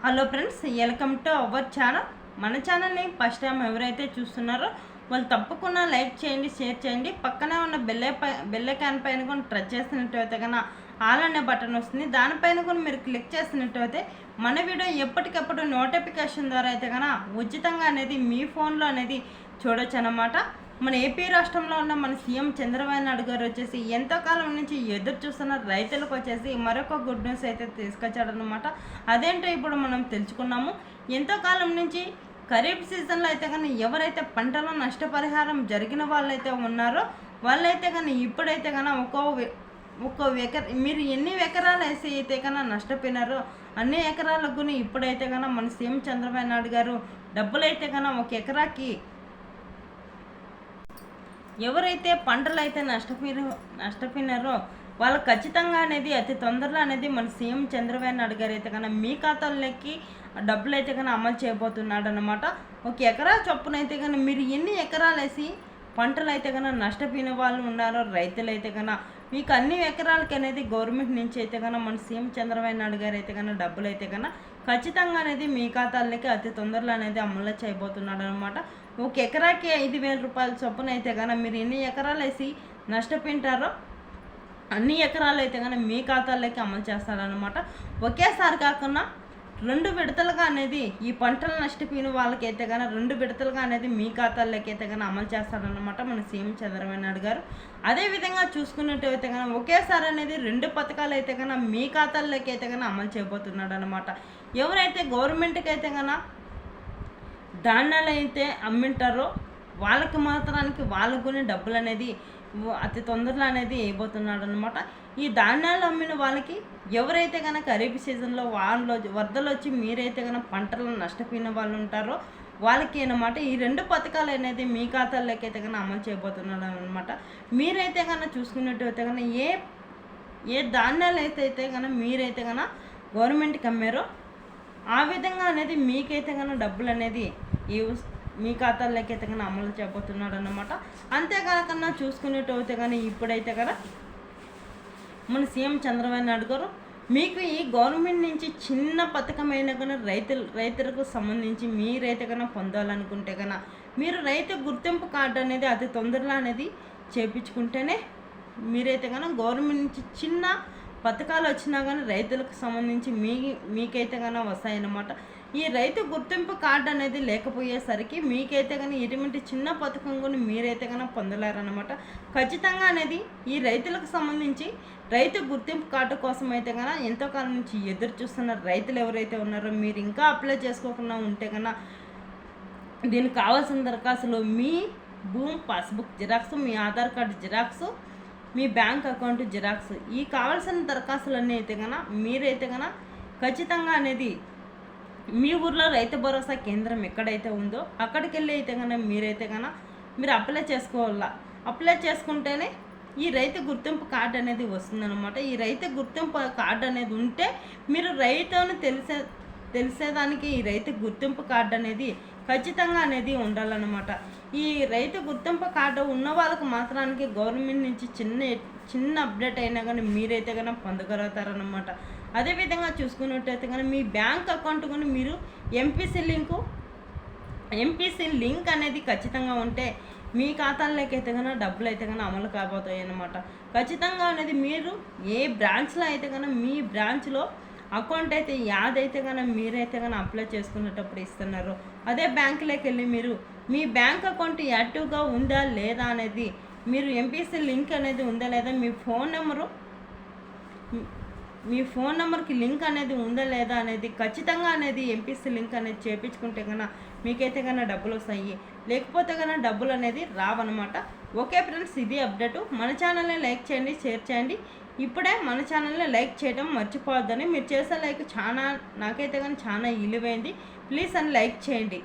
Hello friends, welcome to our channel. మన ఛానల్ని first time ఎవరైతే చూస్తున్నారో వాళ్ళు తప్పకుండా లైక్ చేయండి, షేర్ చేయండి. పక్కనే ఉన్న బెల్ ఐకాన్ పైన కూడా టచ్ చేసినట్టయితే కన్నా ఆల్ అనే బటన్ వస్తుంది. దానిపైన కూడా మీరు క్లిక్ చేసినట్టయితే మన వీడియో ఎప్పటికప్పుడు నోటిఫికేషన్ ద్వారా అయితే కన్నా ఉచితంగా అనేది మీ ఫోన్లో అనేది చూడొచ్చు అన్నమాట. మన ఏపీ రాష్ట్రంలో ఉన్న మన సీఎం చంద్రబాబు నాయుడు గారు వచ్చేసి ఎంతో కాలం నుంచి ఎదురు చూస్తున్న రైతులకు వచ్చేసి మరొక గుడ్ న్యూస్ అయితే తీసుకొచ్చాడనమాట. అదేంటో ఇప్పుడు మనం తెలుసుకున్నాము. ఎంతో కాలం నుంచి ఖరీఫ్ సీజన్లో అయితే కానీ ఎవరైతే పంటలో నష్టపరిహారం జరిగిన వాళ్ళైతే ఉన్నారో వాళ్ళైతే కానీ ఇప్పుడైతే కానీ ఒక్కో మీరు ఎన్ని ఎకరాలు వేసి అయితే కన్నా నష్టపోయినారో అన్ని ఎకరాలకు ఇప్పుడైతే కన్నా మన సీఎం చంద్రబాబు నాయుడు గారు డబ్బులు అయితే కన్నా ఒక ఎకరాకి ఎవరైతే పంటలు అయితే నష్టపోయినారో వాళ్ళు ఖచ్చితంగా అనేది అతి తొందరలో అనేది మన సీఎం చంద్రబాబు నాయుడు గారు అయితే కన్నా మీ ఖాతాల్లోకి డబ్బులు అయితే కానీ అమలు చేయబోతున్నాడు అనమాట. ఒక ఎకరా చొప్పున అయితే కానీ మీరు ఎన్ని ఎకరాలు వేసి పంటలు అయితే కన్నా నష్టపోయిన వాళ్ళు ఉన్నారో రైతులు అయితే కన్నా మీకు అన్ని ఎకరాలకి అనేది గవర్నమెంట్ నుంచి అయితే కన్నా మన సీఎం చంద్రబాబు నాయుడు గారు అయితే కన్నా డబ్బులు అయితే కన్నా ఖచ్చితంగా అనేది మీ ఖాతాలకి అతి తొందరలో అనేది అమలు చేయబోతున్నాడు అనమాట. ఒక ఎకరాకి 5,000 రూపాయల చొప్పున అయితే కన్నా మీరు ఎన్ని ఎకరాలు వేసి నష్టపోయింటారో అన్ని ఎకరాలు అయితే కన్నా మీ ఖాతాల్లోకి అమలు చేస్తారనమాట. ఒకేసారి కాకుండా 2 విడతలుగా అనేది ఈ పంటలు నష్టపోయిన వాళ్ళకైతే కానీ 2 విడతలుగా అనేది మీ ఖాతాల్లోకి అయితే కానీ అమలు చేస్తారనమాట మన సీఎం చంద్రబాబు నాయుడు గారు. అదేవిధంగా చూసుకున్నట్టయితే కానీ ఒకేసారి అనేది 2 పథకాలు అయితే కానీ మీ ఖాతాల్లోకి అయితే కానీ అమలు చేయబోతున్నాడు అనమాట. ఎవరైతే గవర్నమెంట్కి అయితే కానీ ధాన్యాలు అయితే అమ్మింటారో వాళ్ళకి మాత్రానికి వాళ్ళకు డబ్బులు అనేది అతి తొందరలో అనేది వేయబోతున్నాడు అనమాట. ఈ ధాన్యాలు అమ్మిన వాళ్ళకి ఎవరైతే కనుక ఖరీఫ్ సీజన్లో వరదలు వచ్చి మీరైతే కనుక పంటలు నష్టపోయిన వాళ్ళు ఉంటారో వాళ్ళకి అనమాట ఈ 2 పథకాలు అనేది మీ ఖాతాల్లోకి అయితే కనుక అమలు చేయబోతున్నాడు అనమాట. మీరైతే కనుక చూసుకున్నట్టయితే కనుక ఏ ధాన్యాలు అయితే కనుక మీరైతే కనుక గవర్నమెంట్కి అమ్మారో ఆ విధంగా అనేది మీకైతే కనుక డబ్బులు అనేది మీ ఖాతాల్లోకి అయితే కానీ అమలు చేయబోతున్నాడు అన్నమాట. అంతేకాకుండా చూసుకునేటైతే కానీ ఇప్పుడైతే కదా మన సీఎం చంద్రబాబు నాయుడు గారు మీకు ఈ గవర్నమెంట్ నుంచి చిన్న పథకమైన కానీ రైతులకు సంబంధించి మీరైతే కన్నా పొందాలనుకుంటే కన్నా మీరు రైతు గుర్తింపు కార్డు అనేది అతి తొందరలో అనేది చేయించుకుంటేనే మీరైతే కన్నా గవర్నమెంట్ నుంచి చిన్న పథకాలు వచ్చినా కానీ రైతులకు సంబంధించి మీకైతే కన్నా వస్తాయన్నమాట. ఈ రైతు గుర్తింపు కార్డు అనేది లేకపోయేసరికి మీకైతే కానీ ఎటువంటి చిన్న పథకం కూడా మీరైతే కన్నా పొందలేరన్నమాట. ఖచ్చితంగా అనేది ఈ రైతులకు సంబంధించి రైతు గుర్తింపు కార్డు కోసం అయితే కన్నా ఎంతో కాలం నుంచి ఎదురు చూస్తున్న రైతులు ఎవరైతే ఉన్నారో మీరు ఇంకా అప్లై చేసుకోకుండా ఉంటే కన్నా దీనికి కావాల్సిన దరఖాస్తులు మీ భూమి పాస్బుక్ జిరాక్స్, మీ ఆధార్ కార్డు జిరాక్స్, మీ బ్యాంక్ అకౌంట్ జిరాక్స్, ఈ కావాల్సిన దరఖాస్తులన్నీ అయితే కన్నా మీరైతే కన్నా ఖచ్చితంగా అనేది మీ ఊర్లో రైతు భరోసా కేంద్రం ఎక్కడైతే ఉందో అక్కడికి వెళ్ళి అయితే కన్నా మీరైతే కన్నా మీరు అప్లై చేసుకోవాలా. అప్లై చేసుకుంటేనే ఈ రైతు గుర్తింపు కార్డు అనేది వస్తుందన్నమాట. ఈ రైతు గుర్తింపు కార్డు అనేది ఉంటే మీరు రైతును తెలిసేదానికి ఈ రైతు గుర్తింపు కార్డు అనేది ఖచ్చితంగా అనేది ఉండాలన్నమాట. ఈ రైతు గుర్తింపు కార్డు ఉన్న వాళ్ళకి మాత్రానికి గవర్నమెంట్ నుంచి చిన్న అప్డేట్ అయినా కానీ మీరైతే కానీ పొందగలుగుతారనమాట. అదేవిధంగా చూసుకున్నట్టయితే కానీ మీ బ్యాంక్ అకౌంట్ కానీ మీరు ఎంపీసీ లింక్ అనేది ఖచ్చితంగా ఉంటే మీ ఖాతాల్లోకి అయితే కన్నా డబ్బులు అయితే కన్నా అమలు కాబోతాయి అన్నమాట. ఖచ్చితంగా అనేది మీరు ఏ బ్రాంచ్లో అయితే కన్నా మీ బ్రాంచ్లో అకౌంట్ అయితే యాదైతే కన్నా మీరైతే కన్నా అప్లై చేసుకునేటప్పుడు ఇస్తున్నారు అదే బ్యాంకులోకి వెళ్ళి మీరు మీ బ్యాంక్ అకౌంట్ యాక్టివ్గా ఉందా లేదా అనేది మీరు ఎంపీసీ లింక్ అనేది ఉందా లేదా మీ ఫోన్ నెంబర్కి లింక్ అనేది ఉందా లేదా అనేది ఖచ్చితంగా అనేది ఎంపీసీ లింక్ అనేది చేయించుకుంటే కన్నా మీకైతే కన్నా డబ్బులు వస్తాయి, లేకపోతే కన్నా డబ్బులు అనేది రావన్నమాట. ఓకే ఫ్రెండ్స్, ఇది అప్డేటు. మన ఛానల్ని లైక్ చేయండి, షేర్ చేయండి. ఇప్పుడే మన ఛానల్ని లైక్ చేయడం మర్చిపోవద్దని. మీరు చేసే లైక్ నాకైతే కానీ చాలా విలువైంది. ప్లీజ్ అని లైక్ చేయండి.